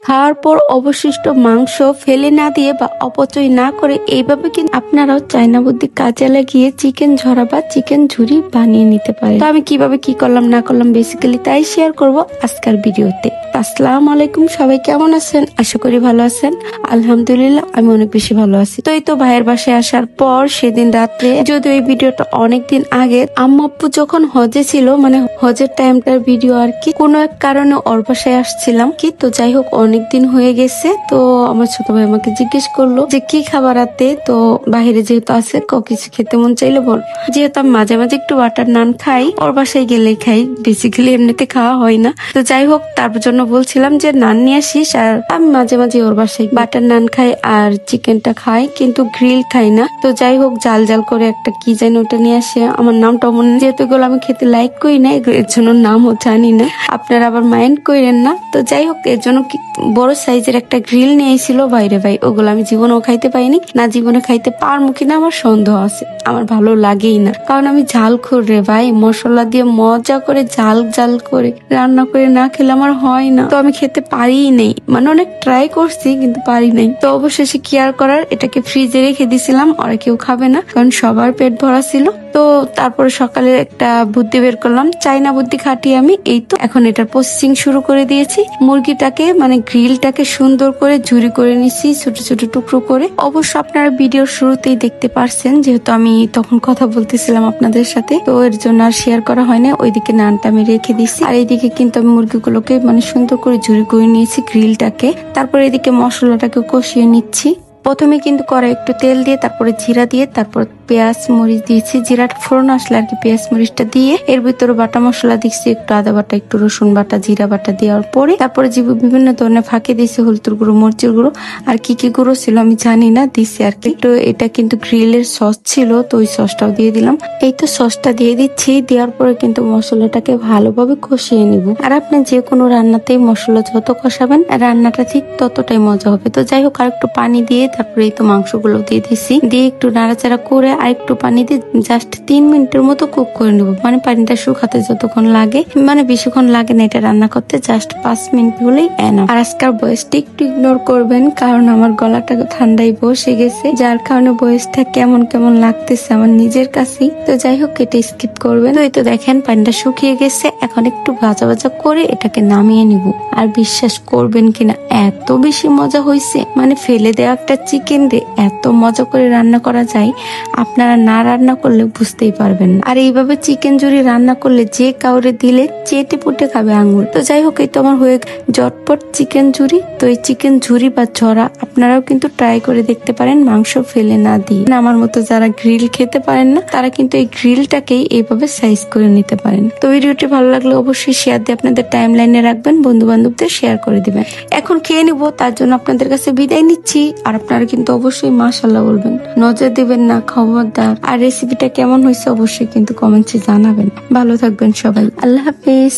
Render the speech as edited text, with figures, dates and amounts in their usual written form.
খাওয়ার পর অবশিষ্ট মাংস ফেলে না দিয়ে বা অপচয় না করে এইভাবে কিন্তু আপনারাও চায়না বুদ্ধি কাজে লাগিয়ে চিকেন ঝরা বা চিকেন ঝুরি বানিয়ে নিতে পারেন। তো আমি কিভাবে কি করলাম না করলাম বেসিক্যালি তাই শেয়ার করব আজকের ভিডিওতে। আসসালামু আলাইকুম, সবাই কেমন আছেন? আশা করি ভালো আছেন। আলহামদুলিল্লাহ আমি অনেক বেশি ভালো আছি। তো এই তো ভাইয়ের বাসায় আসার পর সেদিন রাত্রে, যদিও এই ভিডিওটা অনেকদিন আগে, আম্মু আব্বু যখন হজে ছিল, মানে হজের টাইমটার ভিডিও আর কি, কোনো এক কারণে ওর বাসায় আসছিলাম কি, তো যাই হোক অনেকদিন হয়ে গেছে। তো আমার ছোট ভাই আমাকে জিজ্ঞেস করলো যে কি খাবার আতে, তো বাহিরে যেহেতু আছে কিছু খেতে মন চাইলে বল। যেহেতু আমি মাঝে মাঝে একটু বাটার নান খাই, ওর বাসায় গেলে খাই, বেসিক্যালি এমনিতে খাওয়া হয় না। তো যাই হোক তারপর জন্য বলছিলাম যে নান নিয়ে আসিস, আর আমি মাঝে মাঝে ওর বাসায় বাটার নান খাই আর চিকেনটা খাই, কিন্তু গ্রিল খাই না। তো যাই হোক জাল জাল করে একটা কি জানি ওটা নিয়ে আসে, আমার নামটা মনে, যেহেতু এগুলো আমি খেতে লাইক করি না এর জন্য নামও জানি না, আপনারা আবার মাইন্ড করেন না। তো যাই হোক এর জন্য বড় সাইজের একটা গ্রিল নিয়ে এসেছিল বাইরে ভাই, ওগুলো আমি জীবনেও খাইতে পাইনি, না জীবনে খাইতে পারবো কিনা আমার সন্দেহ আছে, আমার ভালো লাগেই না, কারণ আমি ঝাল খোর রে ভাই, মশলা দিয়ে মজা করে ঝাল ঝাল করে রান্না করে না খেলে আমার হয় না। তো আমি খেতে পারিই নেই, মানে অনেক ট্রাই করছি কিন্তু পারি নাই। তো অবশেষে কি আর করার, এটাকে ফ্রিজে রেখে দিছিলাম, ওরা কেউ খাবে না কারণ সবার পেট ভরা ছিল। তো তারপরে সকালে একটা বুদ্ধি বের করলাম, চাইনা বুদ্ধি খাটিয়ে আমি এই তো এখন এটার প্রসেসিং শুরু করে দিয়েছি। মুরগিটাকে মানে গ্রিলটাকে সুন্দর করে ঝুরি করে নিচ্ছি ছোট ছোট টুকরো করে। অবশ্য আপনারা ভিডিওর শুরুতেই দেখতে পারছেন, যেহেতু আমি তখন কথা বলতেছিলাম আপনাদের সাথে, তো এর জন্য আর শেয়ার করা হয় না। ওইদিকে নানটা আমি রেখে দিচ্ছি, আর এইদিকে কিন্তু আমি মুরগিগুলোকে মানে সুন্দর করে ঝুরি করে নিয়েছি গ্রিলটাকে। তারপর এদিকে মশলাটাকে কষিয়ে নিচ্ছি। প্রথমে কিন্তু কড়াই একটু তেল দিয়ে, তারপরে জিরা দিয়ে, তারপর পেঁয়াজ মরিচ দিয়েছি, জিরাটা ফোড়ন আসলে আর কি পেঁয়াজ মরিচটা দিয়ে এর ভিতরে বাটা মশলা দিচ্ছি, একটু আদা বাটা, একটু রসুন বাটা, জিরা বাটা দেওয়ার পরে তারপরে যে বিভিন্ন ধরনের ফাঁকে দিয়েছি, হলুদ গুঁড়ো, মরিচের গুঁড়ো আর কি কি গুঁড়ো ছিল আমি জানি না, দিচ্ছি আর কি। তো এটা কিন্তু গ্রিলের সস ছিল, তো ওই সসটাও দিয়ে দিলাম। এই তো সসটা দিয়ে দিচ্ছি, দেওয়ার পরে কিন্তু মশলাটাকে ভালোভাবে কষিয়ে নিব। আর আপনি যে কোনো রান্নাতেই মশলা যত কষাবেন রান্নাটা ঠিক ততটাই মজা হবে। তো যাই হোক আর একটু পানি দিয়ে তারপরে এই তো মাংসগুলো দিয়ে দিচ্ছি, দিয়ে একটু নাড়াচাড়া করে আর একটু পানি দিয়ে জাস্ট 3 মিনিটের মতো কুক করে নেবো, মানে পানিটা শুকাতে যতক্ষণ লাগে, মানে বেশিক্ষণ লাগে না এটা রান্না করতে, জাস্ট 5 মিনিট হলেই এনাফ। আর আজকাল ভয়েসটা একটু ইগনোর করবেন, কারণ আমার গলাটা ঠান্ডায় বসে গেছে, যার কারণে ভয়েসটা কেমন কেমন লাগতেছে আমার নিজের কাছেই। তো যাই হোক এটা স্কিপ করবেন। তো এই তো দেখেন পানিটা শুকিয়ে গেছে, এখন একটু ভাজা ভাজা করে এটাকে নামিয়ে নিব। আর বিশ্বাস করবেন কিনা এত বেশি মজা হয়েছে, মানে ফেলে দেওয়া একটা চিকেন দিয়ে এত মজা করে রান্না করা যায়, আপনারা না রান্না করলে বুঝতেই পারবেন না। আর এইভাবে চিকেন ঝুরি রান্না করলে যে কাউরে দিলে চেটে পুটে খাবে আঙুল। তো যাই হোক এই তো আমার হয়ে জটপট চিকেন ঝুরি। তো এই চিকেন ঝুরি বা ঝরা আপনারাও কিন্তু ট্রাই করে দেখতে পারেন, মাংস ফেলে না দিয়ে। আমার মতো যারা গ্রিল খেতে পারেন না তারা কিন্তু এই গ্রিলটাকেই এইভাবে সাইজ করে নিতে পারেন। তো ভিডিওটি ভালো লাগলে অবশ্যই শেয়ার দিয়ে আপনাদের টাইম লাইনে রাখবেন, বন্ধু বান্ধবদের শেয়ার করে দিবেন। এখন খেয়ে নিব, তার জন্য আপনাদের কাছে বিদায় নিচ্ছি। আর আপনারা কিন্তু অবশ্যই মাশাআল্লাহ বলবেন, নজর দিবেন না, খবরদার। আর রেসিপিটা কেমন হয়েছে অবশ্যই কিন্তু কমেন্টে জানাবেন। ভালো থাকবেন সবাই, আল্লাহ হাফেজ।